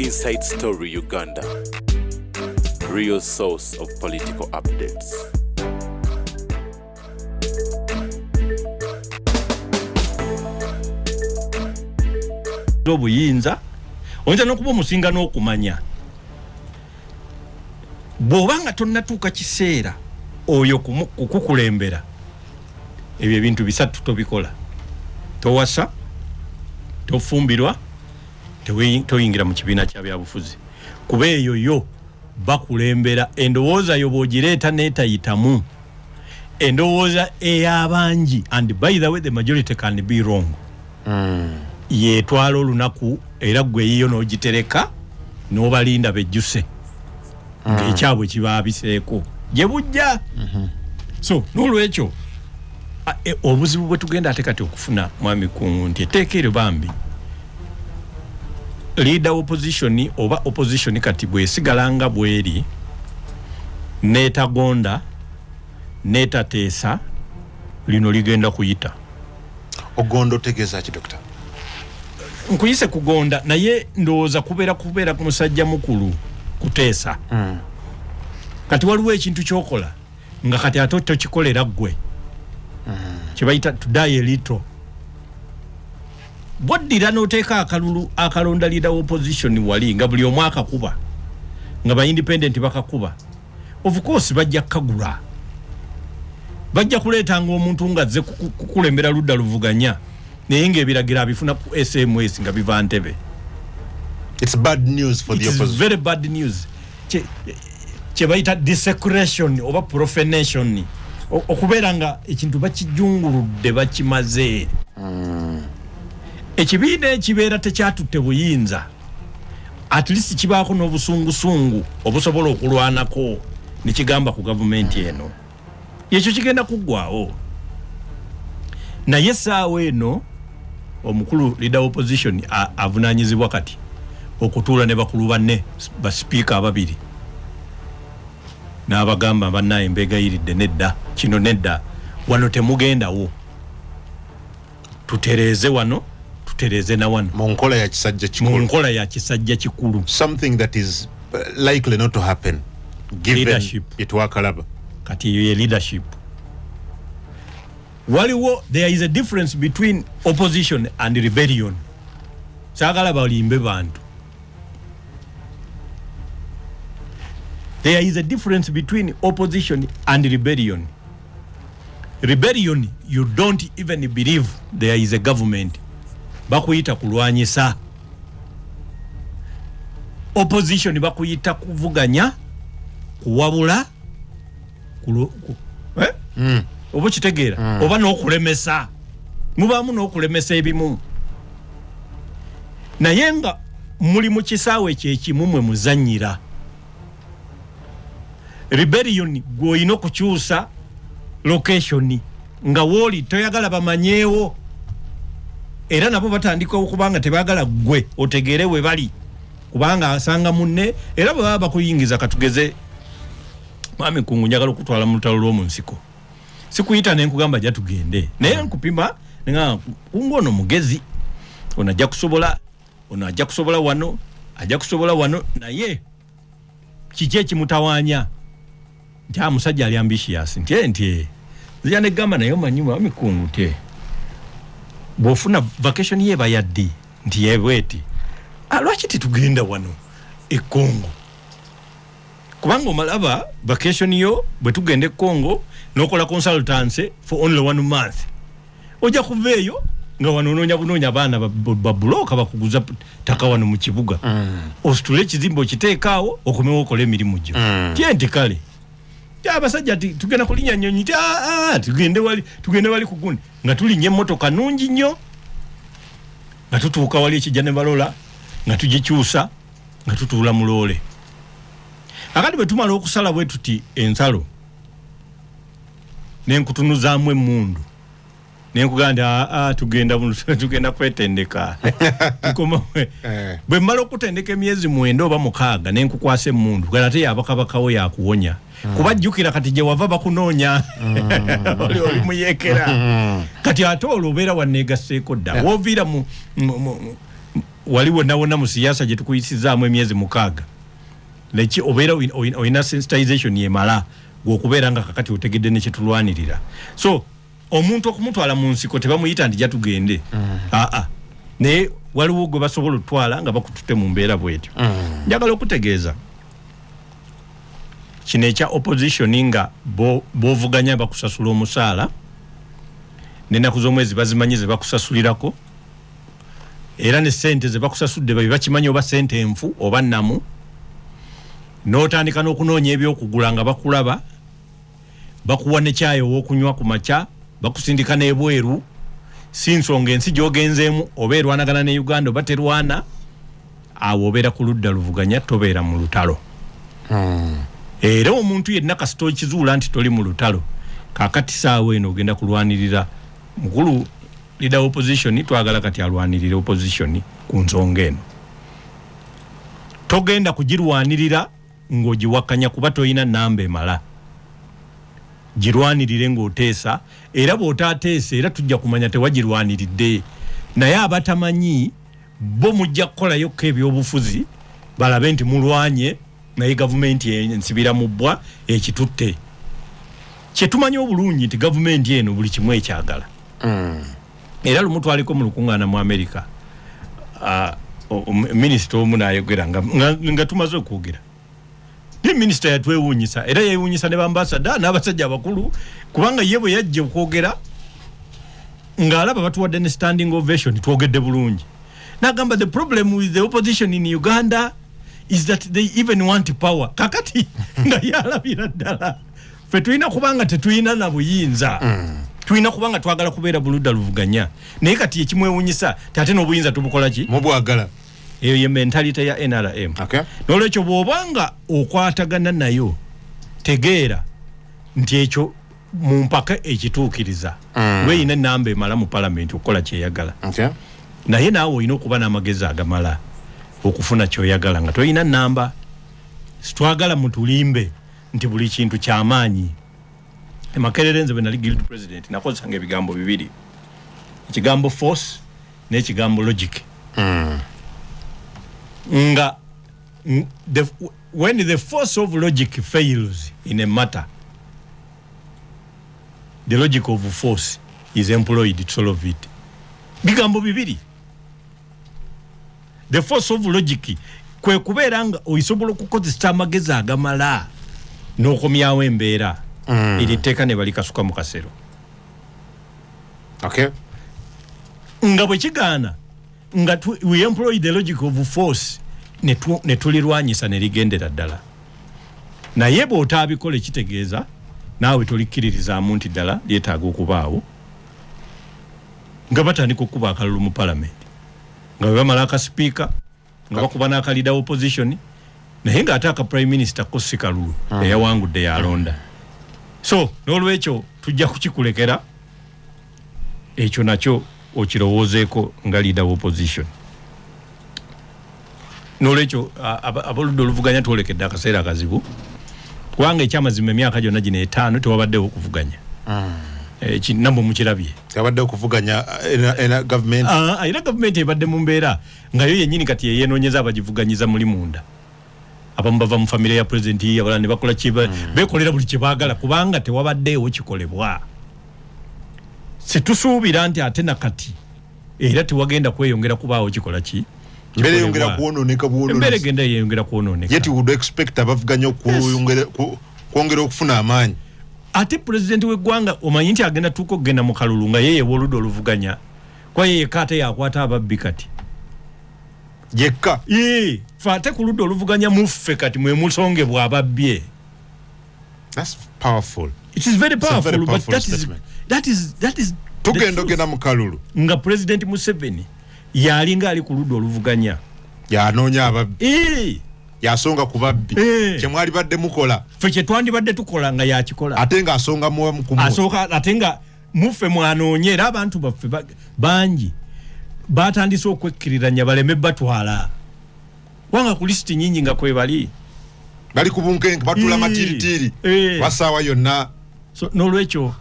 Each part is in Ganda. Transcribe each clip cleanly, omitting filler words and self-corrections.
Inside Story Uganda, real source of political updates. Obuyinza oyinza n'okuba omusinga n'okumanya bw'obanga tonnatuuka kiseera oyo kukukulembera ebyo ebintu bisatu tobikola: towasa, tofumbirwa, toyingira mu kibiina kya byabufuzi. Kuba eyo yo bakulembera endowooza yo bw'ogireeta n'etayitamu, endowooza ey'abangi, and by the way the majority can be wrong. Yetwala olunaku era gwe yiyo n'ogitereka n'obalinda bejjuse ng'ekyabwe kibaabiseeko gye bujja. So n'olwekyo obuzibu bwe tugenda ate kati okufuna mwami Kungu nti etteeka eryo bambi leader opposition oba opposition kati bwesigalanga bweri n'etagonda n'etateesa lino ligenda kuyita. Ogondo otegeeza ki Dr.? Nkuyise kugonda naye ndowooza kubeera ku musajja mukulu kuteesa. Kati waliwo ekintu kyokola nga kati ate tokikolera ggwe kyebayita to die a little. Bwoddira n'oteeka akalulu akalonda leader opposition wali nga buli omu akakuba nga ba independent bakakuba, of course bajja kagula, bajja kuleetanga omuntu nga azze kukulembera ludda luvuganya naye ng'ebiragira bifuna ku SMS nga biva Ntebe. It's bad news for the opposition. It's very bad news. Kye bayita desecration oba profanation, okubeera nga ekintu bakijunguludde bakimaze. Ekibiina ekibeera tekyatutte buyinza at least kibaako n'obusungusungu obusobola okulwanako ne kigamba ku gavumenti eno, ekyo kigenda kuggwawo. Naye essaawa eno omukulu leader opposition avunaanyizibwa kati okutuula ne bakulu banne ba speaker ababiri n'abagamba bannaye mbegayiridde, nedda kino nedda, wano temugendawo, tutereeze wano tutereeze na wano mu nkola ya kisajja kikulu, mu nkola ya kisajja kikulu, something that is likely not to happen given leadership. Etwakalaba Kati ye leadership. Waliwo, there is a difference between opposition and rebellion. Sagala balimbe bantu. There is a difference between opposition and rebellion. Rebellion, you don't even believe there is a government. Bakuyita kulwanyisa. Opposition bakuyita kuvuganya, kuwabula, oba kitegeera oba n'okulemesa, mubaamu n'okulemesa ebimu, naye nga muli mu kisaawe kyekimu mwe muzannyira. Rebellion gw'olina okukyusa location nga wooli toyagala bamanyeewo, era nabo batandika okubanga tebaagala ggwe otegeere we bali, kubanga asanga munne, era bwe baba bakuyingiza katugeze mwami Kungu njagala okutwala mu lutalo lw'omu nsiko, sikuyita ne nkugamba jja tugende naye nkupima nga Kungu ono mugezi, ono ajja kusobola, ono ajja kusobola wano, ajja kusobola wano, naye kiki ekimutawaanya nti musajja ali ambitious nti nzija ne gamba naye omanyi mwami Kungu te bw'ofuna vacation ye bayaddi nti yebweti lwaki titugenda wano e Congo, kubanga omalaba vacation yo bwe tugenda e Congo n'okola consultancy for only 1 month, ojja kuva eyo nga wano onoonya abaana babulooka bakuguza ttaka wano mu kibuga, ositule ekizimbe okiteekaawo okomewo okola emirimu gyo. Nti kale abasajja tugenda kulinnya nnyonyi ti tugende wali ku gundi nga tulinnya emmotoka nungi nnyo, nga tutuuka wali ekijja ne balola nga tugikyusa nga tutuula mu loole. Akati bwe tumala okusala bwe tuti ensalo n'enkutunuzaamu emmundu nenkugamba tugenda kwetendeka tukoma bwe mmala okutendeka emyezi 9 oba 6 nenkukwasa emmundu gala ate yabakabakawo yakuwonya kuba jjukira kati gye wava bakunoonya oli muyekera kati ate olwo obeera wanneegaseeko dda woviira waliwo nawona mu siasa gye tukuyisizaamu emyezi 6 leki obeera oyina sensitization yemala gwokubeera nga kakati otegedde ne kyetulwanirira so omuntu okumutwala mu nsiko tebamuyita nti jatugende naye waliwo gwe basobola otwala nga bakututte mu mbeera bwetyo njagala okutegeeza kino ekya opposition nga bovuganya bakusasula omusaala n'ennaku z'omwezi bazimanyi ze bakusasulirako era ne ssente ze bakusasudde bakimanyi oba ssente enfu oba nnamu n'otandika n'okunoonya ebyokugula nga bakulaba bakuwa ne kyayi ow'okunywa ku makya bakusindika n'ebweru si nsonga ensi gy'ogenzeemu oba erwanagana ne Uganda oba terwana awo obeera ku ludda luvuganya tobeera mu lutalo era omuntu yenna kasita okizuula nti toli mu lutalo kakati saawa eno ogenda kulwanirira mukulu leader opposition twagala kati alwanirira opposition ku nsonga eno togenda kugirwanirira ng'ogiwakanya kuba toyina namba emala girwanirire ng'oteesa era bw'otaateesa era tujja kumanya tewagirwaniridde naye abatamanyi bo mujja kukolayokko ebyobufuzi balabe nti mulwanye naye gavumenti ensibira mu bbwa ekitutte kyetumanyi obulungi nti gavumenti eno buli kimu ekyagala era lumu twaliko mu lukuŋŋaana mu Amerika minisita omu n'ayogera nga tumaze okwogera ne minisita yatwewuunyisa era yewuunyisa ne bambasada n'abasajja abakulu kubanga ye bwe yajja okwogera ng'alaba batuwadde ne standing ovation twogedde bulungi n'agamba the problem with the opposition in Uganda is that they even want power kakati nga yalabira ddala ffe tulina kubanga tetulina na buyinza tulina kubanga twagala kubeera buludda luvuganya naye kati ekimwewuunyisa ate n'obuyinza tubukola ki mubwagala eyo ye mentality ya NRM n'olwekyo bw'obanga okwatagana nayo tegeera nti ekyo mu mpaka ekituukiriza lweyina enamba emala mu palamenti okukola kyeyagala naye naawe olina okuba n'amagezi agamala okufuna kyoyagala nga toyina namba sitwagala mutulimbe nti buli kintu kyamaanyi Makerere nze bwe nali guild president nakozesanga ebigambo bibiri ekigambo force n'ekigambo logic nga when the force of logic fails in a matter the logic of force is employed to solve it bigambo bibiri the force of logic kwe kubeera nga oyisobola okukozesa amagezi agamala n'okomyawo embeera eriteeka ne balikasuka mu kasero nga bwe kigaana nga we employ the logic of force ne tulirwanyisa ne ligendera ddala naye bw'otaabikola ekitegeeza naawe tolikkiririzaamu nti ddala lyetaaga okubaawo nga batandika okuba akalulu mu palamenti nga bwe bamala akasipiika nga bakuba n'akalida opposition naye ng'ate aka prime minister ko si kalulu eyawangudde yalonda so n'olwekyo tujja kukikulekera ekyo nakyo okirowoozeeko nga leader opposition n'olwekyo abaludde oluvuganya twolekedde akaseera akazibu kubanga ekyamazima emyaka gyonna gino 5 tewabaddewo okuvuganya namwe mukirabye tewabaddewo okuvuganya era gavumenti ebadde mu mbeera nga yo yennyini kati yeyenoonyeza abagivuganyiza muli munda abamu bava mu famire ya president abalala ne bakola beekolera buli kye baagala kubanga tewabaddeewo kikolebwa situsuubira nti ate nakati era tewagenda kweyongera kubaawo kikola ki mbere yongera kuwonooneka mbere egenda yeyongera kuwonooneka yet would expect abavuganya kwongera okufuna amaanyi ate president w'eggwanga omanyi nti agenda tuuka okugenda mu kalulu nga yeye oludda oluvuganya kwa yeyeka ate yakwata ababbi kati yekka fe ate ku ludda oluvuganya muffe kati mwe musongebwa ababbye. That's powerful. It is very powerful, but that is tugenda ogenda mu kalulu nga president Museveni yalinga ali ku ludda oluvuganya yanoonya ababbi yasonga ku babbi kyemwali badde mukola ffe kyetwandibadde tukola nga yakikola ate nga asonga asooka ate nga muffe mwanoonye era abantu baffe bangi batandise okwekkiriranya baleme batwala wanga ku lisiti nyingi nga kwebali bali ku bunkenke batula matiritiri wasaawa yonna so n'olwekyo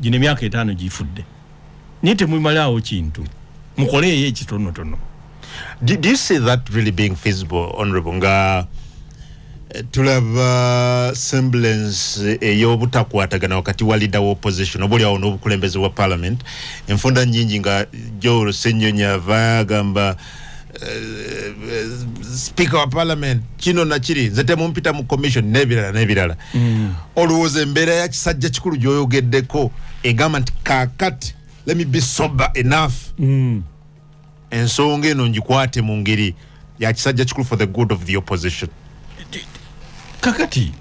gino emyaka 5 gifudde naye temwimalaawo kintu mukoleeyo ekitonotono Do you see that really being feasible, Honorable Nga? Tulaba semblance ey'obutakwatagana wakati wa leader wa opposition obuli awo n'obukulembeze wa parliament enfunda nnyingi nga Joe Ssenyonya avagamba speaker wa parliament kino na kiri nze temumpita mu commission n'ebirala olowooza embeera ya kisajja kikulu gy'oyogeddeko egamba nti kaakati let me be sober enough ensonga eno ngikwate mu ngeri ya kisajja kikulu for the good of the opposition. Kakati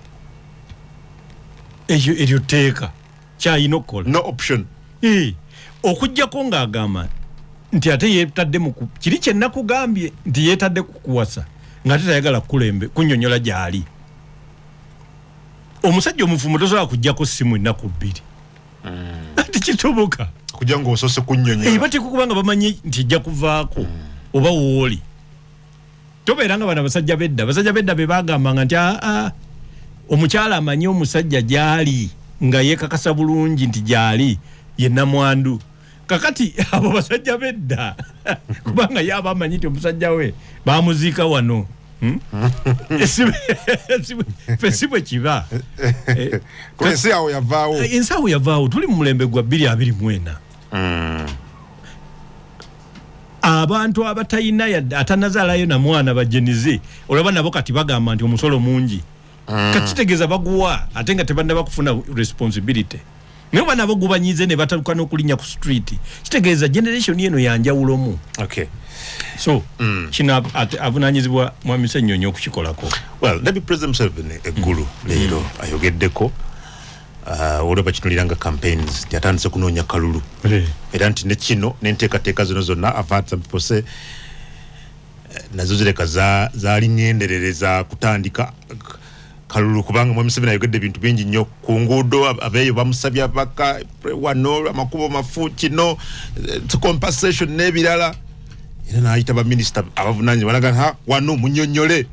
eyo teeka kyayina okukola no option okujjako ng'agamba nti ate yeetadde mu kiri kye nakugambye nti yeetadde kukuwasa ng'ate tayagala kunnyonnyola gy'ali. Omusajja omufumu tosobola kujjako ssimu ennaku bbiri tikitoboka kujja ng'osoose kunnyonnyola batekukuba nga bamanyi nti ejja kuvaako oba wooli. Tobeera nga bano abasajja bedda be bagambanga nti omukyala amanyi omusajja gy'ali nga yeekakasa bulungi nti gy'ali ye namwandu. Kakati abo basajja bedda kubanga ye aba amanyi nti omusajja we bamuziika wano si bwe kiba. Ensi awo yavaawo tuli mu mulembe gwa 2024. Abantu abatayina atanazaalayo na mwana bajenize olaba nabo kati bagamba nti omusolo mungi kakitegeeza baguwa ate nga tebannaba kufuna responsibility naye banabo gubanyize ne bataluka n'okulinnya ku street kitegeeza generation eno yanjawulomu. So kino avunaanyizibwa Mwami Ssennyonyi okukikolako. Well, Deputy President Museveni eggulu leero ayogeddeko olaba kinuliranga campaigns yatandise kunoonya kalulu era nti ne kino n'enteekateeka zino zonna avaat some people say nazo zireka zaali ngenderereza kutandika kalulu kubanga Mwami Museveni ayogedde ebintu bingi nnyo ku nguudo abeeyo bamusabye abaka wano amakubo mafu kino compensation n'ebirala era n'ayita baminisita abavunaanyizibwa balaga wano munnyonnyole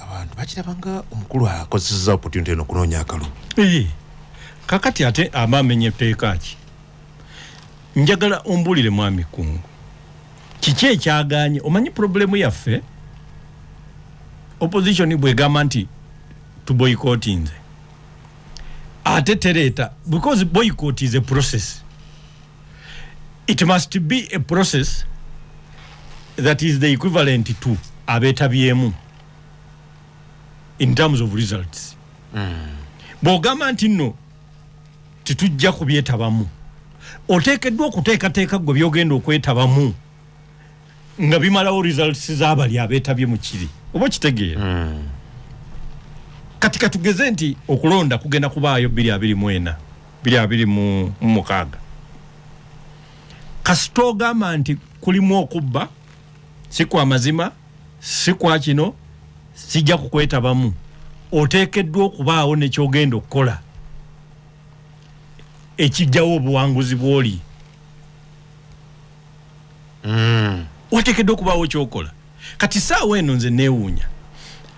abantu bakirabanga omukulu akozesezza opportunity eno kunoonya akalulu. Kakati ate amamenye etteeka ki njagala ombulire Mwami Kungu kiki ekyagaanye omanyi problemu yaffe opposition bwegamba nti tuboycottinze ate tereeta because boycott is a process. It must be a process that is the equivalent to abeetabyemu in terms of results. Bw'ogamba nti nno titujja kubyetabamu oteekeddwa okuteekateeka gwe byogenda okwetabamu nga bimalawo results z'abali abeetabye mu kiri oba kitegeera. Kati katugeze nti okulonda kugenda kubaayo 2026 kasita ogamba nti kulimu okubba si kwa mazima si kwa kino sijja kukwetabamu oteekeddwa okubaawo nekyogenda okukola ekijjawo obuwanguzi bw'oli. Wateekeddwa okubaawo kyokola. Kati saawa eno nze neewuunya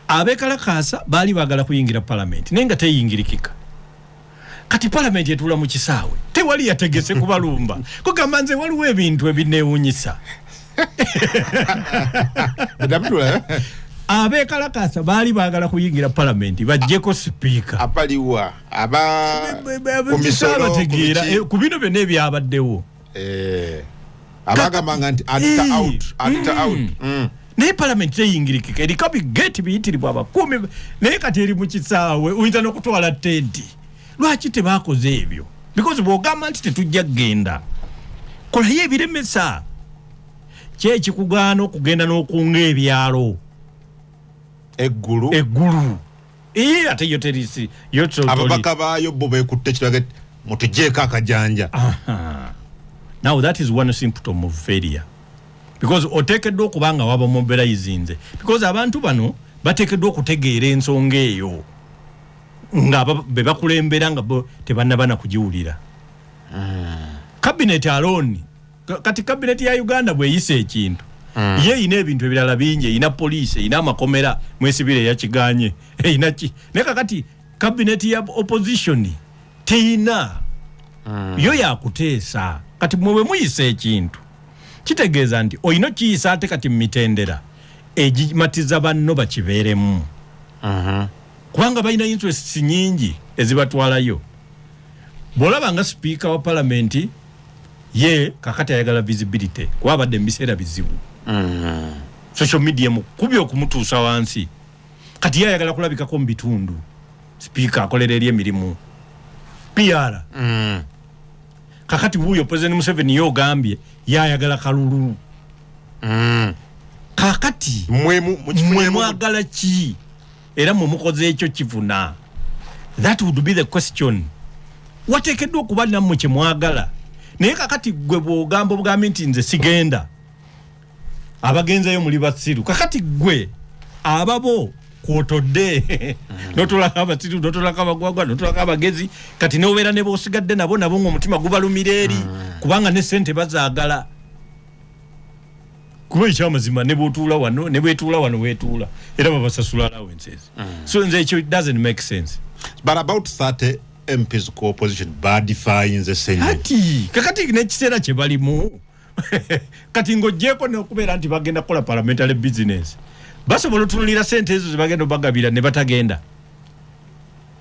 abeekalakaasa baali baagala kuyingira palamenti naye nga teyingirikika. Kati palamenti etuula mu kisaawe tewali yategese kubalumba kugamba nze waliwo ebintu ebineewuunyisa. Abeekalakaasa baali baagala kuyingira palamenti bajjeko sipiika apaliwa abategeera ku bino byonna ebyabaddewo abagambanga nti adita out naye palamenti teyingirikika eriko bigeeti biyitirirwa abakuumi naye kati eri mu kisaawe oyinza n'okutwala tenti. Lwaki tebaakoze ebyo? Because bw'ogamba nti tetujja kgenda kolayo ebiremesa kyekikugaana okugenda n'okunga ebyalo eggulu ate yo terisi ababaka baayo bo beekutte ekiraga mutugjeeko akajanja. Now that is one symptom of failure because oteekeddwa okuba nga waba mobilizinze because abantu bano bateekeddwa okutegeera ensonga eyo nga be bakulembera nga bo tebannabana kugiwulira. Cabinet alone kati cabinet ya Uganda bweyisa ekintu ye ina ebintu ebirala bingi ina police ina amakomera mwesibire ya kiganye ina ki neka kati cabinet ya opposition teina yo ya kuteesa kati mwe muyise ekintu kitegeeza nti oyino kiyisa ate kati mitendera egimatiza banno bakibeeremu kubanga balina interests nyingi ezibatwalayo. Bw'olaba nga speaker wa parliament ye kakati ayagala visibility kuba badde mu biseera bizibu social media mukubi okumutuusa wansi kati ye ayagala kulabikako mu bitundu speaker akolera eri emirimu PR kakati wuyo President Museveni yogambye yayagala kalulu kakati mwe mwagala ki era mwe mukoze ekyo kivuna. That would be the question. Watekeddwa okuba nammwe kye mwagala naye kakati gwe bw'ogamba obugambi nti nze sigenda abagenzayo muli basiru kakati gwe ababo kwotodde notolaka abasiru notolaka abagwagwa notolaka abagezi kati nobeera ne boosigadde nabo ng'omutima gubalumira eri kubanga ne ssente bazaagala kuba ekyamazima ne bw'otuula wano ne bwetuula wano weetuula era babasasula allowances. So nze ekyo doesn't make sense. But about 30 MPs co-opposition badifying the same. Kakati nekiseera kye balimu kati ng'oggyeko n'okubeera nti bagenda kukola parliamentary business basobola otunulira ssente ezo ze bagenda obagabira ne batagenda.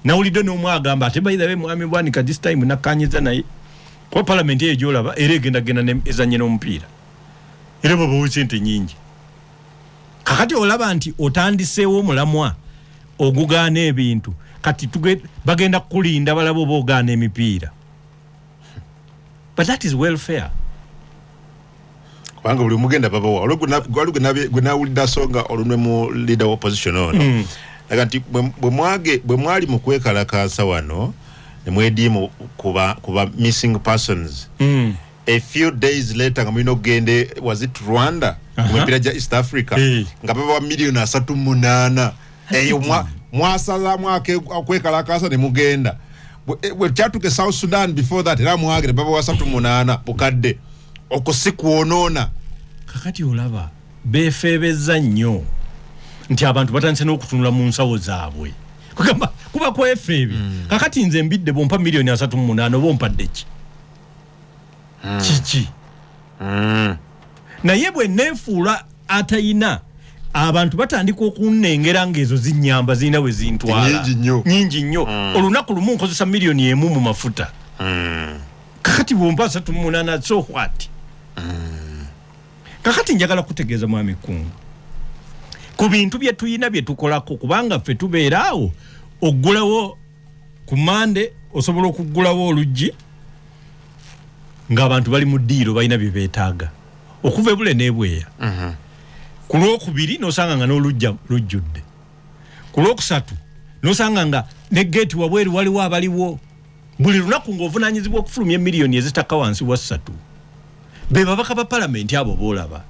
Nawulidde n'omu agamba ate by the way mwami Bwanika this time nakkanyiza naye kuba parliament eyo gy'olaba era egenda ezanye n'omupiira era babawo ssente nyingi. Kakati olaba nti otandiseewo omulamwa ogugaana ebintu kati bagenda kulinda balaba oba ogaana emipiira. But that is welfare. Kubanga buli mugenda babawa olwo nawulidde songa olumwe mu leader wa opposition ono laga nti bwe mwali mu kwekalakaasa wano ne mwediimu kuba missing persons a few days later nga mulina okugende was it Rwanda mumipiira gya East Africa nga babawa miliyoni 38 eyo mwasazaamu okwekalakaasa ne mugenda bwe kyatuuka South Sudan before that era mwagere babawa 38 bukadde okusikwonoona. Kakati olaba beefeebezza nnyo nti abantu batandise n'okutunula mu nsawo zaabwe kugamba kuba kwefeebe kakati nze mbidde bompa miliyoni 38 oba ompadde ki kiki naye bwe neefuula atayina abantu batandika okunnengera ng'ezo zinyamba zirina we zintwala nyingi nnyo olunaku lumu nkozesa miliyoni emu mu mafuta kakati bompa 38 so what. Kakati njagala kutegeeza mwami Kungu ku bintu bye tuyina bye tukolako kubanga ffe tubeeraawo oggulawo ku Mande osobola okuggulawo oluggi ng'abantu bali mu ddiiro balina bye beetaaga okuva ebule n'ebweya ku lwokubiri n'osanga nga n'olujja lujjudde ku lwokusatu n'osanga nga ne geeti wabweru waliwo abaliwo buli lunaku ng'ovunaanyizibwa okufulumya miliyoni ezitaka wansi wa 3 be babaka ba parliament abo boolaba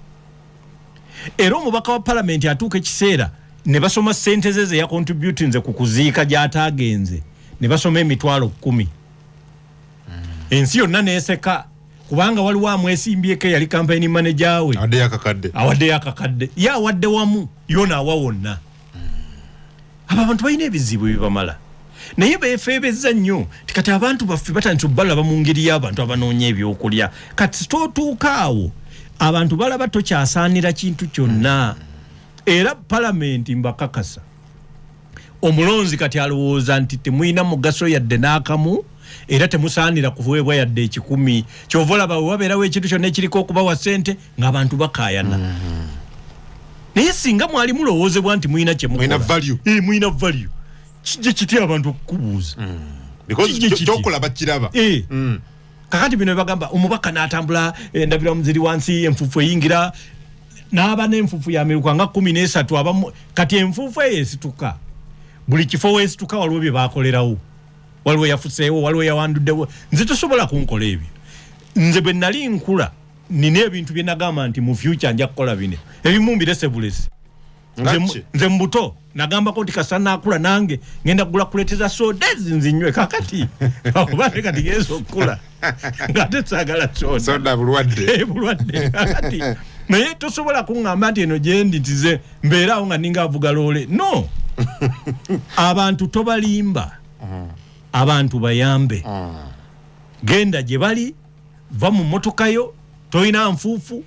era omubaka wa parliament atuuka ekiseera ne basoma ssente ze ya contributing ze ku kuziika gy'ataagenze ne basoma emitwalo 10 ensi yonna neeseka kubanga waliwo amwesimbyeko yali campaign manager we awadde yakakadde ye awadde wamu yona awa wonna abantu balina ebizibu bibamala naye beefeebezza nnyo tikati abantu baffe batandise balaba mu ngeri y'abantu abanoonya ebyokulya kati tootuuka awo abantu balaba tokyasaanira kintu kyonna era palamenti mbakakasa omulonzi kati alowooza nti temuyina mugaso yadde n'akamu era temusaanira kuweebwa yadde 10 kyova olaba we wabeerawo ekintu kyonna ekiriko okubawa ssente ng'abantu bakaayana naye singa mwali mulowoozebwa nti muyina kyemukola muyina value kijje kiti abantu okukubuuza kyokola bakiraba kakati bino bagamba omubaka n'atambula endabira muziri wansi enfufu eyingira n'aba n'enfufu yameruka nga 13 abamu kati enfufu eyo esituka buli kifo weesituka waliwo bye baakolerawo waliwo yafuseewo waliwo yawanduddewo nze tosobola kunkola ebyo nze bwe nali nkula nina ebintu bye nagamba nti mu future nja kukola bine ebimu mbirese bulesi nze mbuto nagambako nti kasana akula nange ngenda kugula kuleeteza soda zinzinywe kakati akubane kati gezo okula ngate saagala soda bulwadde kakati naye tosobola kuŋŋamba nti eno gyendi ntize mbeeraawo nga ninga avuga loole no abantu tobalimba abantu bayambe genda gye bali va mu mmotokayo toyina nfuufu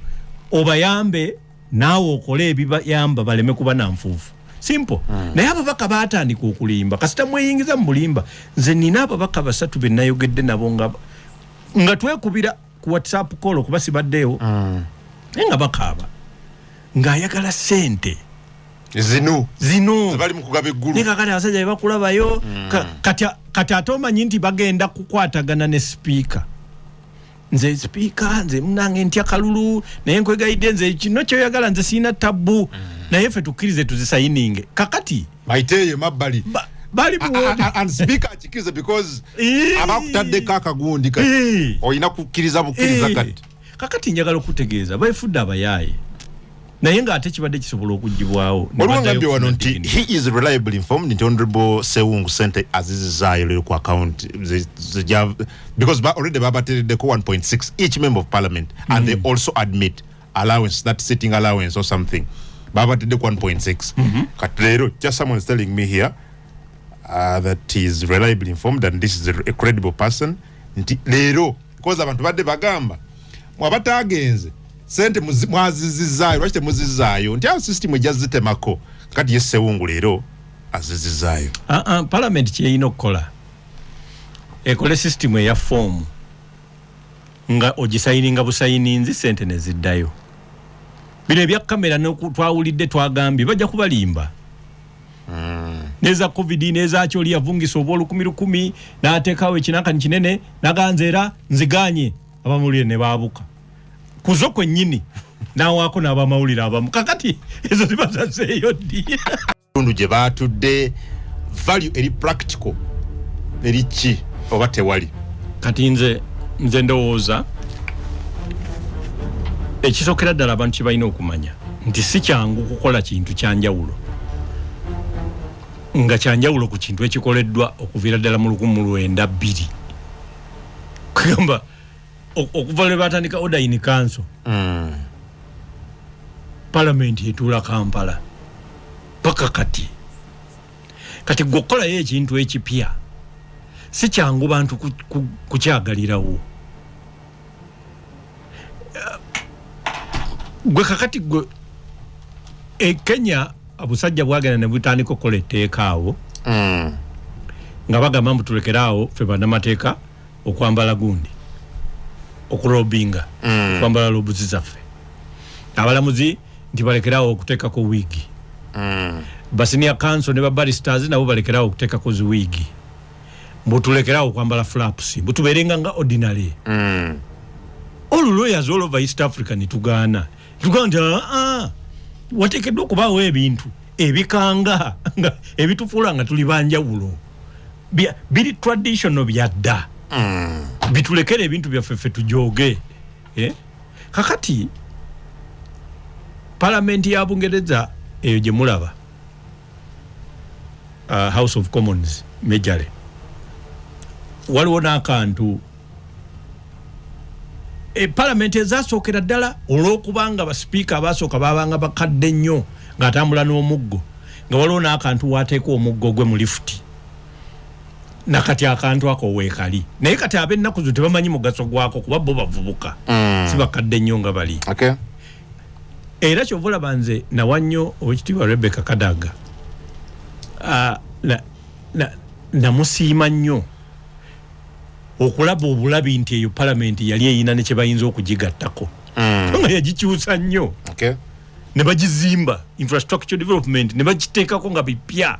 obayambe naawe okole ebibayamba baleme kuba nanfuufu simple naye ababaka baatandika okulimba kasita mweyingiza mu bulimba nze nina ababaka basatu be nayogedde nabo nga twekubira ku WhatsApp call kuba sibaddeewo nga bakaaba ng'ayagala ssente zino bali mu kugaba eggulu nekakati abasajja be bakulabayo kati ate omanyi nti bagenda kukwatagana ne sipiika nze sipiika nze munange ntya kalulu naye nkwegayidde nze kino kyoyagala nze siina tabbu naye ffe tukkirize tuzisayininge kakati maiteeyo mabbali bali and speaker akikirize because abakutaddeko akagundi kati olina kukkiriza bukkiriza kakati njagala okutegeeza bayifudde abayaaye naye ng'ate kibadde kisobola okugibwawo olwangambye wano nti he is reliably informed nti honorable Sewungu sente azizizaayo lero ku account because already babatereddeko 1.6 each member of parliament and they also admit allowance, that sitting allowance or something babatereddeko 1.6 kati lero just someone is telling me here that he is reliably informed and this is a credible person nti lero because abantu badde bagamba mwabatagenze sente mwazizizaayo lwaki temuzizaayo nti awo system ejazitemako kati ye Sewungu leero azizizaayo parliament kyeyina okukola ekole system eya form nga ogisayininga busayininzi sente neziddayo bino ebya kamera twawulidde twagambye bajja kubalimba neza covid neza kyoli yavungisa obw'olukumi n'ateekawo ekinakani kinene naganzeera nziganye abamawulire ne baabuka kuzo kwennyini nawaako n'abamawulire abamu kakati ezo zibazaseeyo ddi tundu gye baatudde value eri practical eri ki oba tewali kati nze ndowooza ekisookera ddala abantu kye balina okumanya nti si kyangu kukola kintu kyanjawulo nga kyanjawulo ku kintu ekikoleddwa okuviira ddala mu 1992 kugamba okuva lwe batandika order in council parliament etuula Kampala paka kati gwokolayo ekintu ekipya si kyangu bantu kukyagalirawo gwe kakati gwe Kenya abusajja bwagenda ne butandika okukola etteeka awo nga bagamba mbu tulekeraawo ffe bannamateeka okwambala gundi okurobinga kwambala lobuzi zaffe abalamuzi nti balekerawo okuteekako wiigi basinia council ne babaristers nabo balekerawo okuteekako ziwiigi mbutulekerawo kwambala flaps butubeerenga nga ordinary all lawyers all over East Africa nitugaana nti wateekeddwa okubaawo ebintu ebikanga ebitufuula nga tuli banjawulo biri traditional byadda bitulekere ebintu byaffe tujooge kakati parliament ya Bungereza eyo gye mulaba House of Commons majorly waliwo n'akantu parliament ezasookera ddala olw'okubanga baspeaker abasooka babanga bakadde nnyo ng'atambula n'omuggo nga waliwo n'akantu waateeka omuggo gwe mu lifuti nakati akantu ako weekali naye kati ab'ennaku zo tebamanyi mugaso gwako kuba bo bavubuka si bakadde nnyo nga bali era kyova olaba nze nawa nnyo owekitiibwa Rebecca Kadaga namusiima nnyo okulaba obulabi nti eyo parliament yali eyina ne kye bayinza okugigattako nga yagikyusa nnyo ne bagizimba infrastructure development ne bagiteekako nga bipya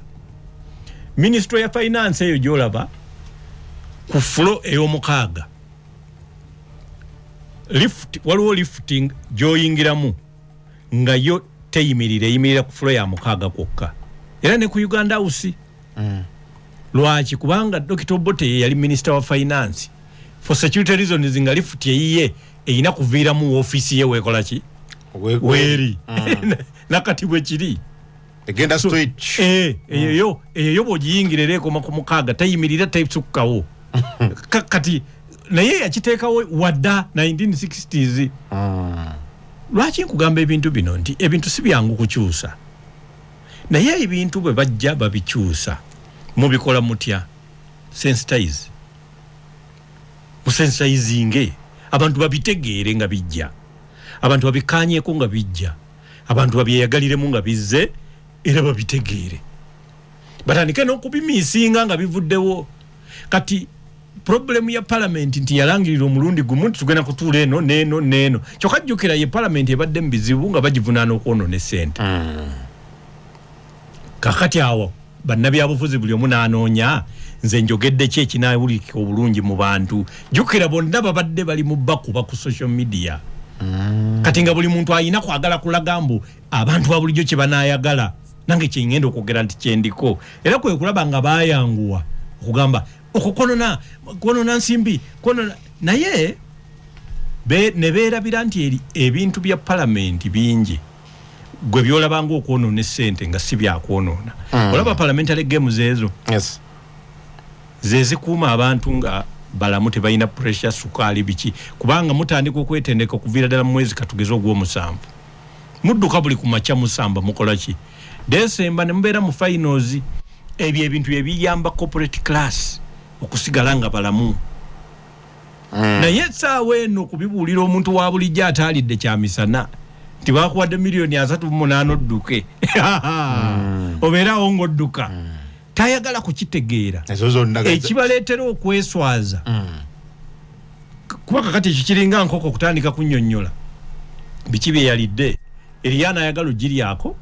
ministry ya finance eyo gyolaba ku floor ey'omukaaga lift waliwo lifting gyoyingiramu nga yo teyimirira ku floor ya mukaaga kwokka era ne ku Uganda House lwaki kubanga Dr. Obote yali minister wa finance for security reasons nga lift yeyiye eyina kuviiramu office ye wekola ki weri nakati bwe kiri egenda straight eyo bw'ogiyingira ekoma ku mukaaga tayimirira tesukkawo kati naye yakiteekawo wadda 1960s lwaki nkugamba ebintu bino nti ebintu si byangu kukyusa naye ebintu bwe bajja babikyusa mubikola mutya sensitize musensitinge abantu babitegeere nga bijja abantu babikanyeko nga bijja abantu babyeyagaliremu nga bizze era babitegeere batandike n'okubimiisinga nga bivuddewo kati problemu ya parliament nti yalangirira omulundi gumu tugenda kutuula eno neeno kyokka jjukira ye parliament ebadde mu bizibu nga bagivunaana okwonoona essente kakati awo bannabyabufuzi buli omu n'anoonya nze njogedde ki ekinaawulikika obulungi mu bantu jjukira bonna babadde bali mu bakuba ku social media kati nga buli muntu alina kwagala kulaga mbu abantu ba bulijjo kye banaayagala nange kyengenda okwogera nti kyendiko era kwe kulaba nga baayanguwa okugamba okwonona nsimbi naye ne beerabira nti ebintu bya palamenti bingi gwe byolabanga okwonoona essente nga si byakwonoona olaba parliamentary games ezo zezikuuma abantu nga balamu tebalina pressure sukaali biki kubanga mutandika okwetendeka okuviira ddala mu mwezi katugeze ogw'omusanvu mudduka buli ku makya musamba mukola ki Desemba ne mubeera mu finals ebyo ebintu ebiyamba corporate class okusigala nga balamu naye essaawa eno okubibuulira omuntu wa bulijjo ataalidde kyamisana nti baakuwadde miliyoni 38 odduke obeerawo ng'odduka tayagala kukitegeera ekibaleetera okweswaza kuba kakati ekyo kiringa nkoko kutandika kunnyonnyola biki bye yalidde Eriana ayagala ogiryako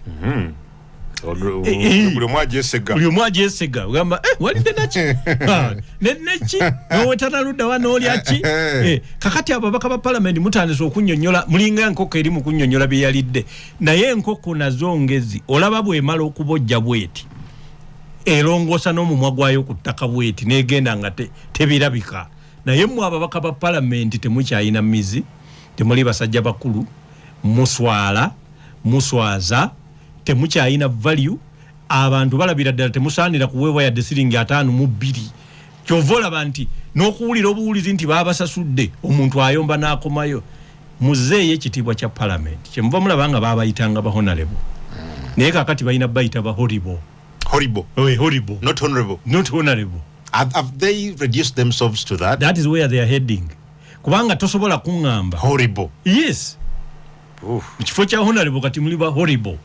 buli omu agyesega ogamba walidde naki neneki nowetanaludda wa noolya ki kakati ababaka ba palamenti mutandise okunnyonnyola mulinga enkoko eri mu kunnyonnyola bye yalidde naye enkoko nazo ngezi olaba bw'emala okubojja bweti erongoosa n'omumwa gwayo ku ttaka bweti n'egenda nga tebirabika naye mmwe ababaka ba palamenti temukyayina mizi temuli basajja bakulu muswaza temukyayina value abantu balabira ddala temusaanira kuweebwa yadde siringi 52 kyova olaba nti n'okuwulira obuwulizi nti baabasasudde omuntu ayomba n'akomayo muzeeyo ekitiibwa kya palamenti kyemuva mulaba nga baabayitanga ba honorable naye kakati balina bayita ba horrible not honorable have they reduced themselves to that? That is where they are heading kubanga tosobola kuŋŋamba horrible yes mu kifo kya honorable kati muli ba horrible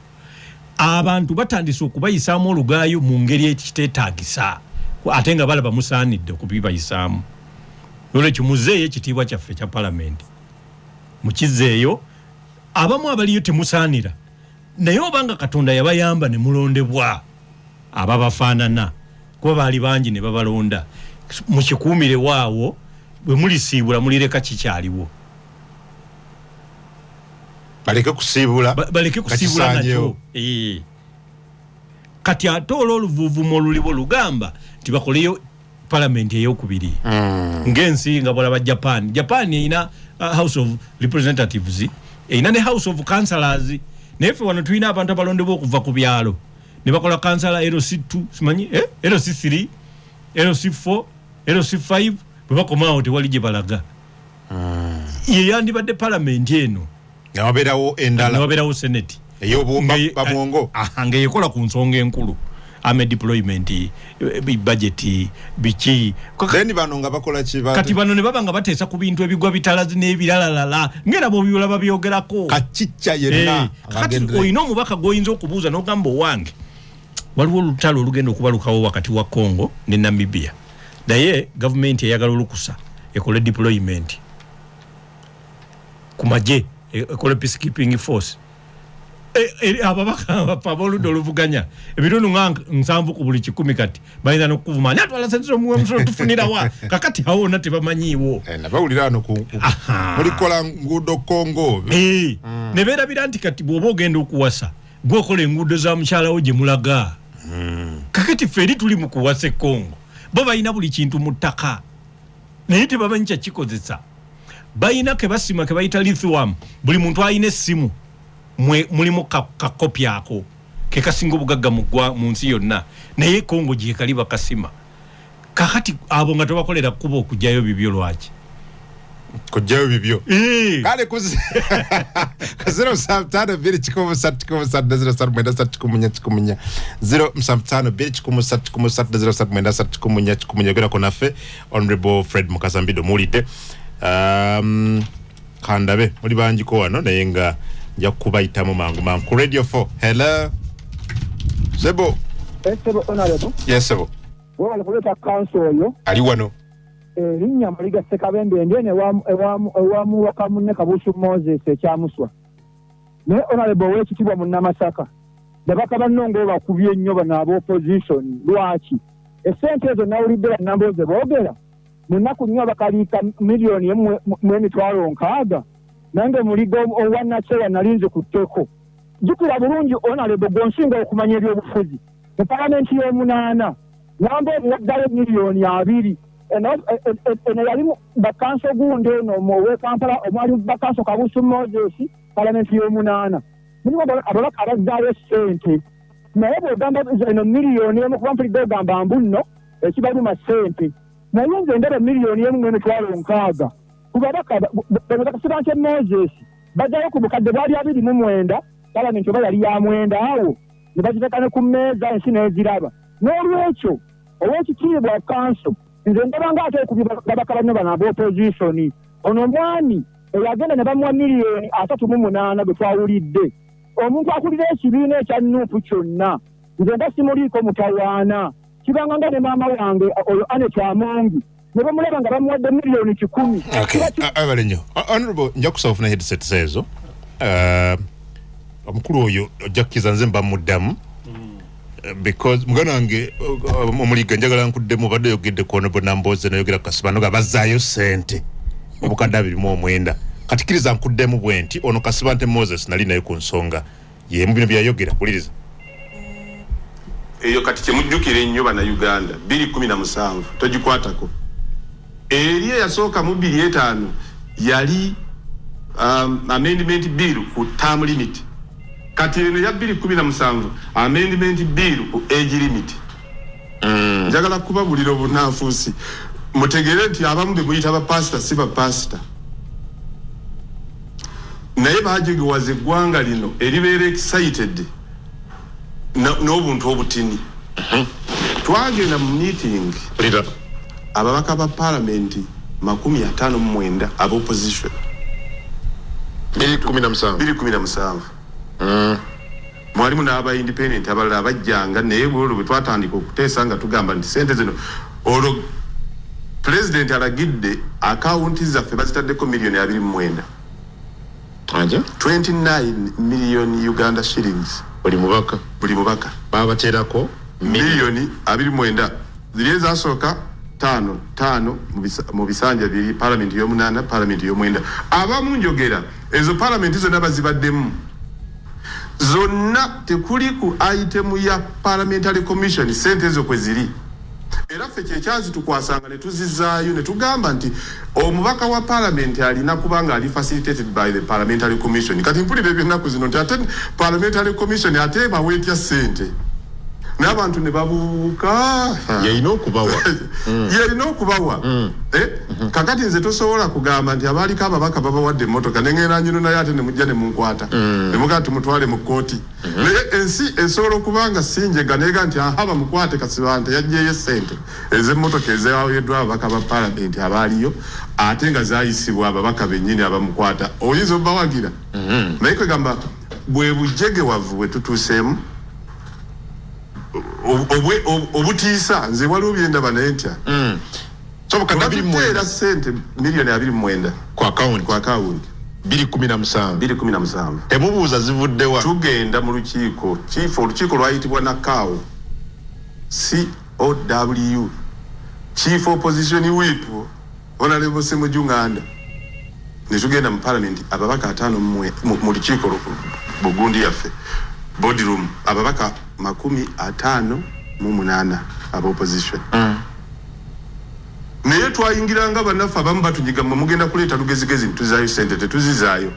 abantu batandise okubayisaamu olugaayo mu ngeri ekiteetaagisa ate nga balaba musaanidde okubibayisaamu olwekyo muzeeyo ekitiibwa kyaffe kya palamenti mukizeeyo abamu abaliyo temusaanira naye obanga katonda yabayamba ne mulondebwa ababafaanana kuba baali bangi ne babalonda mukikuumire waawo bwe mulisiibula mulireka kikyaliwo baleke kusiibula nakyo kati ate olw'oluvuuvumu oluliwo lugamba nti bakoleyo palamenti ey'okubiri ng'ensi nga bolaba Japan erina House of Representatives erina ne House of Councillors naye ffe wano tulina abantu abalondebwa okuva ku byalo ne bakola kansala LC2 simanyi LC3 LC4 LC5 bwe bakomaawo tewali gye balaga ye yandibadde palamenti eno nawabeerawo endala nawabeerawo senate ey'obwongo ng'eyekola ku nsonga enkulu deployment budget biki then bano nga bakola ki kati bano ne baba nga bateesa ku bintu ebigwa bitalazi n'ebiralalala ngera bw'obyolaba byogerako kacicca yenna kati olina omubaka gw'oyinza okubuuza n'ogamba owange waliwo olutalo olugenda okubalukawo wakati wa Congo ne Namibia naye gavumenti eyagala olukusa ekole deployment ku magye ekole peacekeeping force ababaka aboludde oluvuganya ebitundu nga 7 ku buli 10 kati bayinza n'okuvuma ani atwala sente z'omuwemusono tufunira wa kakati awo wonna tebamanyiiwo nabawulira ano mulikola nguudo Congo ne beerabira nti kati bw'oba ogenda okuwasa gwokola enguudo za mukyalawo gye mulaga kakati ffe eri tuli mu kuwasa e Congo bo balina buli kintu mu ttaka naye tebamanyi kyakikozesa balina ke basima ke bayita lithium buli muntu alina essimu mulimu kakopi ako ke kasinga obugagga mu nsi yonna naye Congo gye kali bakasima kakati abo nga tobakolera kuba okujjayo bibyo lwaki kujjayo bibyo kale kuzi kazero samtano biri chikomo sat dezero sat mwenda sat kumunya zero samtano biri chikomo sat dezero sat mwenda sat kumunya gera konafe Honorable Fred Mukazambido mulite kandabe muri banjiko wano naye nga nja kubayitamu mangu ku Radio 4. Hello Sebo. Sebo honorable. Yes Sebo. Wala kuleta council yo ali wano linnya maliga sekabembe ndene ewamu wakamunne Kabushu Moses ekyamuswa ne honorable wekitibwa mu Namasaka babaka bannongo bakubye nnyo bana opposition lwaki esente ezo nawulidde namboze boogera munaku nnyo bakaliika miliyoni emitwalo nkaaga nange muligo owannakyera nalinze ku tteko jukira bulungi honorable gonsinga okumanya ebyobufuzi mu palamenti y'omunaana nambo waddayo miliyoni 2 eno yali bakanso gunde no mowe Kampala omwali bakanso Kabushu Moses palamenti y'omunaana mulimu ababaka abazaayo sente naye bwegamba eno miliyoni emu kuba mpulidde ogamba mbunno ekibaluma sente naye nze ndaba miliyoni emu emitwalo 6 ku babaka bakasibanke Moses bajjayo ku bukadde bwali 29 palamenti oba yali ya mwenda awo ne bagiteeka ne ku mmeeza ensi n'eziraba n'olwekyo owekitiibwa kanso nze ndabanga ate ku babaka banno bano ab'opposition ono omwami eyagenda ne bamuwa miliyoni 38 bwe twawulidde omuntu akulira ekibiina ekya Nuupu kyonna nze nda simuliiko mutawaana kibanga nga ne maama wange oyo Anet Amongi ne bamulaba nga bamuwadde miliyoni 10. Abale nnyo honorable nja kusaba ofuna headset ezo omukulu oyo ojja kukiza nze mba muddamu because mugana wange omuliga njagala nkuddemu badde yogedde ku honorable Namboze nayogera Kasibano nga bazaayo sente obukadde 29 katikiriza nkuddemu bwenti ono Kasibante Moses nali naye ku nsonga ye mu bino byayogera kuliriza eyo kati kyemujjukire nnyo bana Uganda 2017 togikwatako eri eyasooka mu 2005 yali amendment bill ku term limit kati eno ya 2017 amendment bill ku age limit njagala kubabulira obunanfuusi mutegere nti abamu be muyita ba pastor si ba pastor naye bajigiwaze eggwanga lino eribeera excited n'obuntu obutini twagenda mu meeting ababaka ba parliament 59 ab'opposition 2017 mwalimu n'aba independent abalala abajjanga naye bwolwo bwe twatandika okuteesa nga tugamba nti sente zino olwo president alagidde akawunti zaffe bazitaddeko miliyoni 29 29 million Uganda shillings buli mubaka babaterako miliyoni 29 ziri ezasooka 5 mu bisanja biri parliament y'omunaana parliament y'omwenda abamu njogera ezo parliament zonna bazibaddemu zonna tekuli ku item ya parliamentary commission sente ezo kwe ziri era ffe kyekyazi tukwasanga ne tuzizaayo ne tugamba nti omubaka wa parliament alina kubanga ali facilitated by the parliamentary commission kati mpulire byonnaku zino nti ate parliamentary commission ate baweetya sente n'abantu ne babuuka yalina okubawa kakati nze tosobola kugamba nti abaaliko ababaka babawadde emmotoka neŋŋenda nyuno naye ate ne mujja ne munkwata ne mugaa tumutwale mu kkooti naye ensi esobola okubanga sinjega neega nti aha bamukwate Kasibante yaggyeyo sente ez'emmotoka ezaweddwa ababaka ba palamenti abaaliyo ate nga zaayisibwa ababaka bennyini abamukwata oyinza obbawagira naye kwegamba bwe bujjegewavu bwe tutuuseemu obutiisa nze waliwo byendaba naye ntya batuteera sente miliyoni 29 ku akawunti 2017 temubuuza zivuddewa tugenda mu lukiiko olukiiko lwayitibwa nakaawo COW Chief Opposition Whip Honorable Semujunganda ne tugenda mu parliament ababaka 5 mu lukiiko Bugundi yaffe body room ababaka 58 ab'opposition naye twayingiranga bannaffe abamu batunyiga mugenda kuleeta lugezigezi ntuzaayo sente tetuzizaayo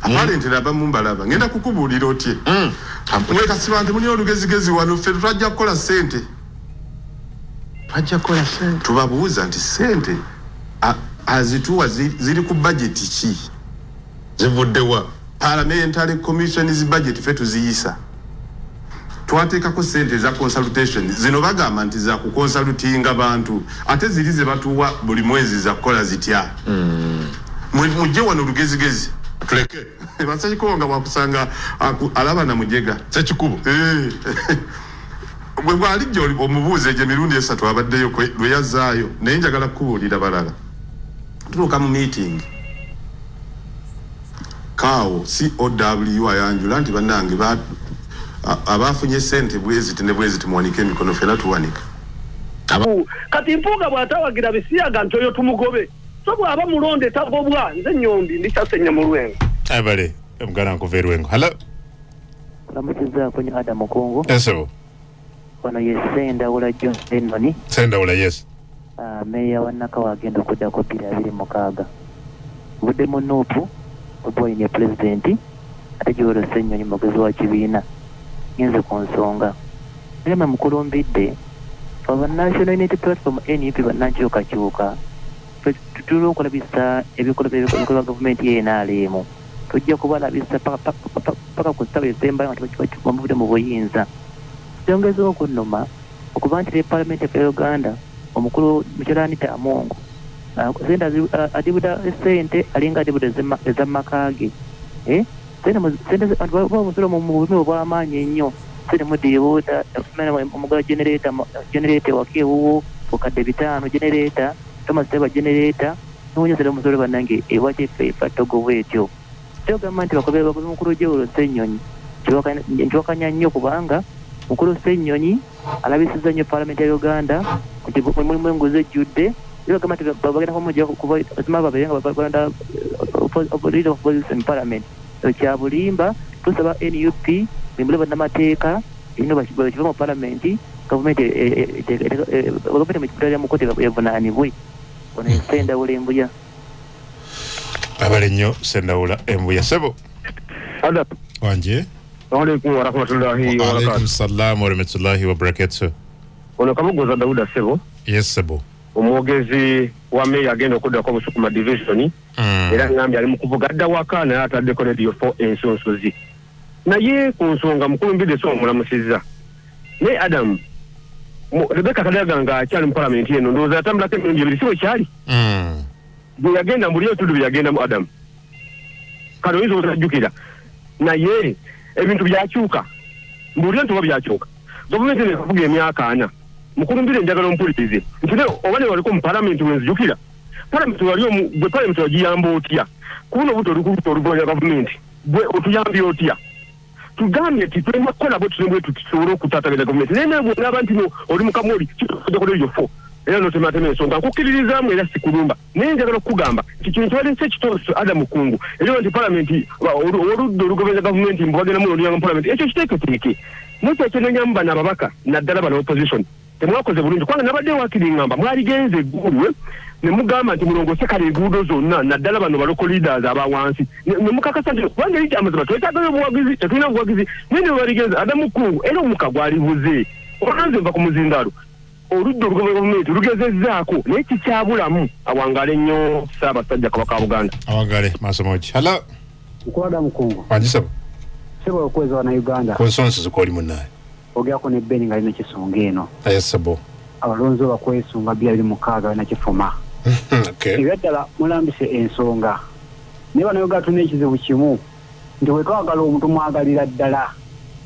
apalentera abamu mbalaba ngenda kukubuulira otye mwe Kasibante muli olugezigezi wano ffe twajja kukola sente tubabuuza nti sente azituwa ziri ku budget ki zivuddewa parliamentary commission's budget ffe tuziyisa twateekako sente za consultation zino bagamba nti za kuconsultinga bantu ate ziri ze batuwa buli mwezi za kukola zitya mujje wano lugezigezi tuleke basajikoonga wakusanga alaba na mujega sekikubo bwe bwalijjo omubuuze gye mirundi esatu abaddeyo lwe yazaayo naye njagala kubuulira balala tutuuka mu meeting Kao COW ayanjula nti bannange abafunye sente bweziti ne bweziti muwanike emikono fena tuwanika kati mpuuga bw'atawagira bisiyaga nti oyo tumugobe so bw'aba mulonde tagobwa nze nyombi ndikyasenya mu lwengo abale mugana nkuva erwengo hala namukizaako nyo Adam Kongo esebo wano ye Sendawula John Lennon Sendawula yes meya wa Nakawa agenda okuddako 2026 budde mu Nuupu obwoyine pulezidenti ate Gyolo Ssenyonyi mugezi wa kibiina ngenze ku nsonga Lema mukulumbidde aba National Unity Platform NUP bannankyukakyuka tutula okulabisa ebikolwa gavumenti y'NRM tujja kubalabisa paka ku ssaba ezembayo nga tebakivudde mu buyinza kyongeza okunnuma okuba nti Paalamenti ya Uganda omukulu Mukyala Amongo sente adibuda sente alinga adibuda ez'amakaage sente bamusula mu bumi obw'amaanyi ennyo sente mudibuuda omugala generator wakeewuwo okadde 5 generator tomasiteba generator n'onyesera omusolo bannange ewakyeffe togoba etyo kyogamba nti bakobe mukulu Gyolo Ssenyonyi nkiwakanya nnyo kubanga mukulu Ssenyonyi alabisizza nnyo Paalamenti ya Uganda nti mulimu enguzi ejjudde bagamba nti bagenda kumujja kuba babeerenga balonda leader of opposition Parliament kya bulimba tusaba NUP bimbule bannamateeka ino bakiva mu Paalamenti gavumenti mu kiputala mu kkooti yavunaanibwe ono Sendawula Embuya abale nnyo Sendawula Embuya sebo Adam wanje Alaikum wa rahmatullahi wa barakatuh. Alaikum salam wa rahmatullahi wa barakatuh. Ono Kabogoza Dauda sebo yes sebo omwogezi wa meya agenda okuddako mu Sukuma division era ngambye ali mu kuvuga adda waka naye ataddeko radio 4 ensonsozi naye ku nsonga mukulu mbide so omulamusizza naye Adam Rebecca Kadaga nga akyali mu Paalamenti eno ndowooza atambulako emirundi ebiri si bwe kyali bwe yagenda muli eyo tudu bwe yagenda mu Adam kale oyinza obutajjukira naye ebintu byakyuka mbuli nti oba byakyuka gavumenti eno ekuvuga emyaka 4 mukulu mbire njagala ompulirize nti oba ne waliko mu Paalamenti wenzijukira Paalamenti wali bwe Paalamenti wagiyamba otya kuno obuto olukuluta olugoonya gavumenti bwe otuyambye otya tugambye nti tulema kukola bwe tusobole tusobole okutaataganya gavumenti naye naye bw'onaba nti oli mukamuli kijja kola eyo 4 era n'otematema ensonga nkukkiririzaamu era sikulumba naye njagala okukugamba nti kino kyalese ekitooso Adam Kungu era nti Paalamenti oludda olugobeza gavumenti mbu bagenda mulondera mu Paalamenti ekyo kiteeketeeke mukyekyenenyamu bano ababaka naddala bano opposition temwakoze bulungi kubanga nabadde wakiringamba mwaligenze eggulu ne mugamba nti mulongose kale enguudo zonna naddala bano baloko leaders abawansi ne mukakasa nti kubanga eri amazima twetagayo obuwagizi tetulina buwagizi naye ne baligenze Adam Kungu era omuka gwalibuze olanze nva ku muzindaalo oludda olugombe gavumenti lugezezzaako naye kikyabulamu awangale nnyo Ssaabasajja Kabaka wa Buganda awangale maasomoki hala nkwada Mukungu wanjisaba sebo okweza wana Uganda ku nsonso zikoli munnaye ogyako ne Beni nga lina kisonga eno ayesebo abalonzi bakwesunga 26 balina kifuma okay ebyadala mulambise ensonga naye bano Uganda tulina ekizibu kimu nti bwe twagala omuntu mwagalira ddala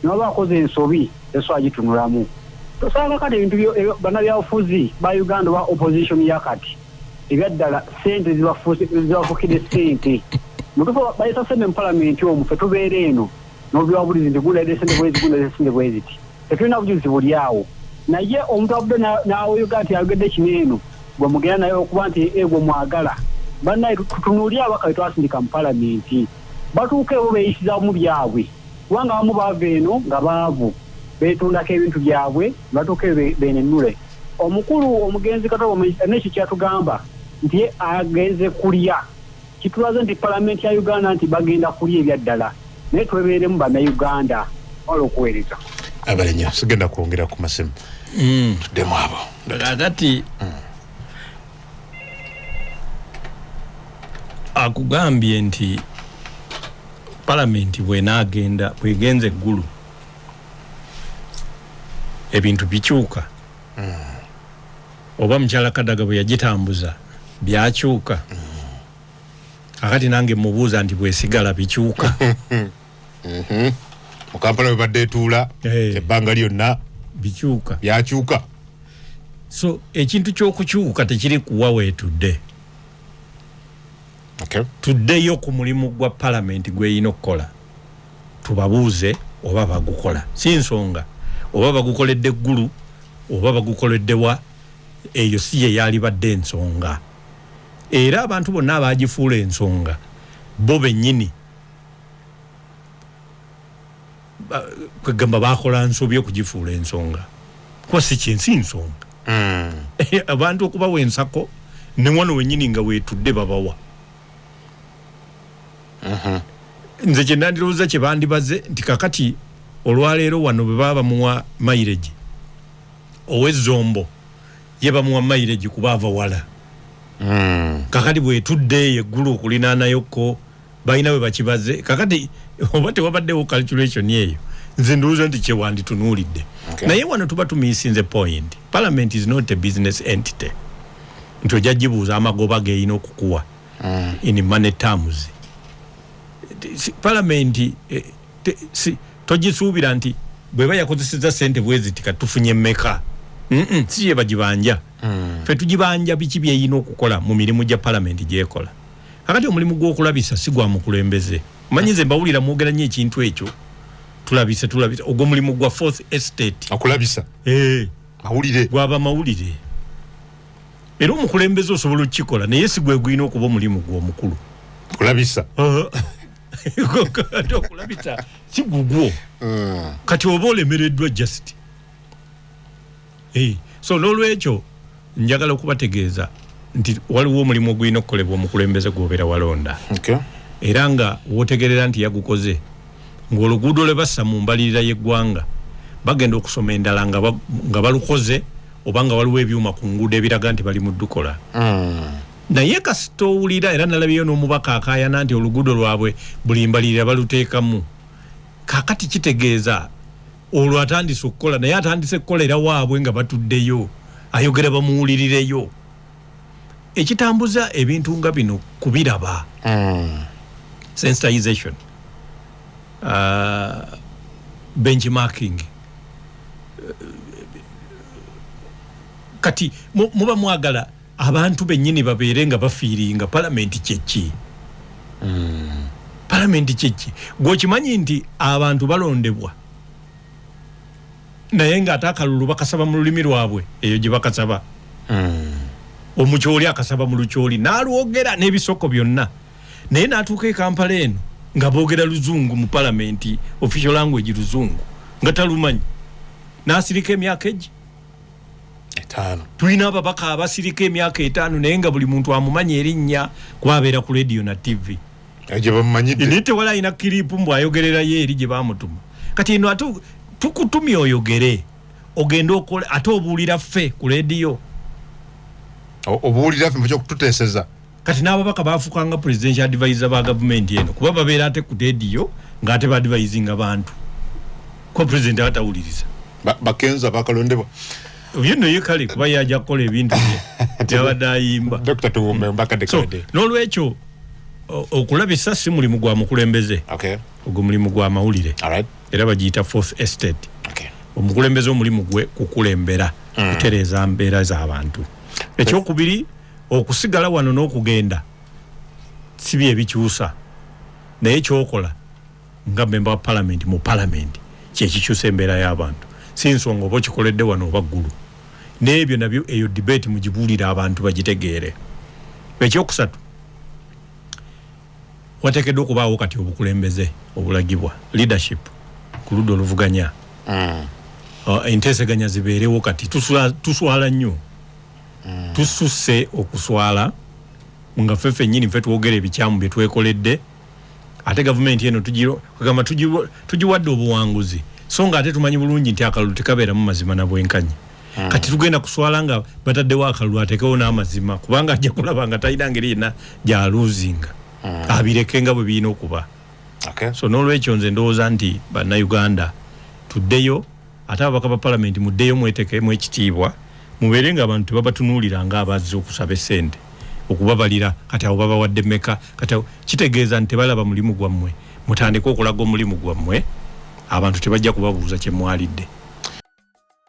naba akoze ensobi eswagitunulamu tosanga kati ebintu bannabyabufuzi ba Uganda ba opposition yakati ebyaddala sente zibafukire sente mutufu bayita sente mu Paalamenti omwo ffe tubeera eno n'obyabulizi nti gula sente bweziti tetulina bujulizi buli awo naye omuntu abudde n'awoyoga nti ayogedde kino eno gwe mugenda naye okuba nti egwe mwagala bannaye tutunuulye abaka be twasindika mu Paalamenti batuuka ebo beeyisiza mu byabwe kubanga abamu baava eno nga baavu beetundako ebintu byabwe batuuka ebo benenule omukulu omugenzi Katobo nekyo kyatugamba nti agenze kulya kitulaze nti Paalamenti ya Uganda nti bagenda kulya ebyaddala naye twebeeremu bannayuganda wala okuweereza abale nnyo sigenda kwongera ku masimu tuddemu abo kakati akugambye nti Paalamenti bwegenze eggulu ebintu bikyuka oba Mukyala Kadaga bwe yagitambuza byakyuka Kakati nange mubuuza nti bwesigala bikyuka. Mu Kampala webadde etuula ebbanga lyonna bikyuka. Byakyuka. So ekintu ky'okukyuka tekiri kuwa weetudde. Okay. Tuddeyo ku mulimu gwa Parliament gweyina okukola. Tubabuuze oba bagukola. Si nsonga oba bagukoledde eggulu oba bagukoledde wa, eyo si ye yali badde ensonga. Era abantu bonna abagifuula ensonga bo bennyini kwegamba bakola nsobi okugifuula ensonga. Kuba si kyensi nsonga. Abantu okubawa ensako ne wano wennyini nga weetudde babawa. Nze kye nandirowooza kye bandibaze nti kakati olwaleero wano bwe baba bamuwa mileage ow'ezzombo ye bamuwa mileage kuba ava wala. Kakati bwetudde eggulu okulinaanayokko balina bwe bakibaze kakati oba tewabaddewo calculation eyo nze ndowooza nti kyewanditunuulidde. Naye wano tuba tumiisinze point. Parliament is not a business entity. Nti ojja gibuuza amagoba geyina okukuwa in money terms. Parliament togisuubira nti bweba yakozeseza sente bweziti katufunye mmeka. Si ye bagibanja. Fe tugibanja biki byeyina okukola mu mirimu gya Parliament gyekola. Kakati omulimu gw'okulabisa si gwa mukulembeze. Manyize mbawulira mwogera nnyo ekintu ekyo. Tulabise ogwo mulimu gwa Fourth Estate. Okulabisa. Mawulire. Gwaba mawulire. Era omukulembeze osobola okukikola naye si gwe gwina okuba omulimu gw'omukulu. Kulabisa. Okulabisa si gugwo. Kati oba olemereddwa just. So n'olwekyo njagala okubategeeza nti waliwo omulimu gwina okukolebwa omukulembeze gwobeera walonda. Era nga wootegerera nti yagukoze ng'oluguudo lwe bassa mu mbalirira y'eggwanga bagenda okusoma endala nga balukoze oba nga waliwo ebyuma ku nguudo ebiraga nti bali mu ddukola. Naye kasita owulira era nalabyeyo n'omubaka akaayana nti oluguudo lwabwe buli mbalirira baluteekamu. Kaakati kitegeeza olwo atandise okukola naye atandise kukolera waabwe nga batuddeyo ayogera bamuwulirireyo. Ekitambuza ebintu nga bino kubiraba. Sensitization. Benchmarking. Kati muba mwagala abantu bennyini babeere nga bafiiringa Parliament kyeki. Parliament kyeki. Gwokimanyi nti abantu balondebwa naye nga ate akalulu bakasaba mu lulimi lwabwe eyo gye bakasaba. Omukyoli akasaba mu lukyoli n'alwogera n'ebisoko byonna naye n'atuuka e Kampala eno nga boogera luzungu mu Parliament official language luzungu nga talumanyi n'asirika emyaka egi 5. Tulina ababaka abasirika emyaka 5 naye nga buli muntu amumanyi erinnya kwabeera ku radio na TV. Gye bamumanyidde. Nite wala ina kiripu mbw ayogererayo eri gye bamutuma. Kati eno tukutumye oyogere ogenda okola ate obuulira ffe ku radio. Obuulira ffe mu ky'okututeeseza. Kati n'ababaka baafukanga presidential advisor ba gavumenti eno kuba babeera ate ku radio ng'ate baadvisinga bantu ko president atawuliriza. Bakenza bakalondebwa. Oyo nno ye kale kuba yajja kukola ebintu bye byabadde ayimba. Dr. Tuwume mbakadekade. N'olwekyo okulabisa si mulimu gwa mukulembeze. Ogwo mulimu gwa mawulire. Era bagiyita Fourth Estate. Omukulembeze omulimu gwe kukulembera kutereeza mbeera z'abantu. Ekyokubiri okusigala wano n'okugenda si bye bikyusa naye kyokola nga member wa Parliament mu Parliament kyekikyusa embeera y'abantu. Si nsonga oba okikoledde wano oba ggulu. N'ebyo nabyo eyo debate mugibuulira abantu bagitegeere. Ekyokusatu wateekeddwa okubaawo kati obukulembeze obulagibwa leadership ku ludda oluvuganya. Enteeseganya zibeerewo kati tuswala nnyo. Tususse okuswala nga ffe nnyini ffe twogera ebikyamu bye twekoledde ate gavumenti eno tugiwadde obuwanguzi so nga ate tumanyi bulungi nti akalulu tekabeeramu mazima na bwenkanyi. Kati tugenda kuswala nga bataddewo akalulu atekewo n'amazima kubanga ajja kulaba nga talina ngeri yenna gy'aluuzinga abireke nga bwe birina okuba. So n'olwekyo nze ndowooza nti bannayuganda tuddeyo ate ababaka ba Parliament muddeyo mwetekeemu ekitiibwa mubeere nga abantu babatunuulira nga abazze okusaba essente okubabalira kati abo babawadde meka kati kitegeeza nti balaba mulimu gwammwe mutandika okulaga omulimu gwammwe abantu tebajja kubabuuza kye mwalidde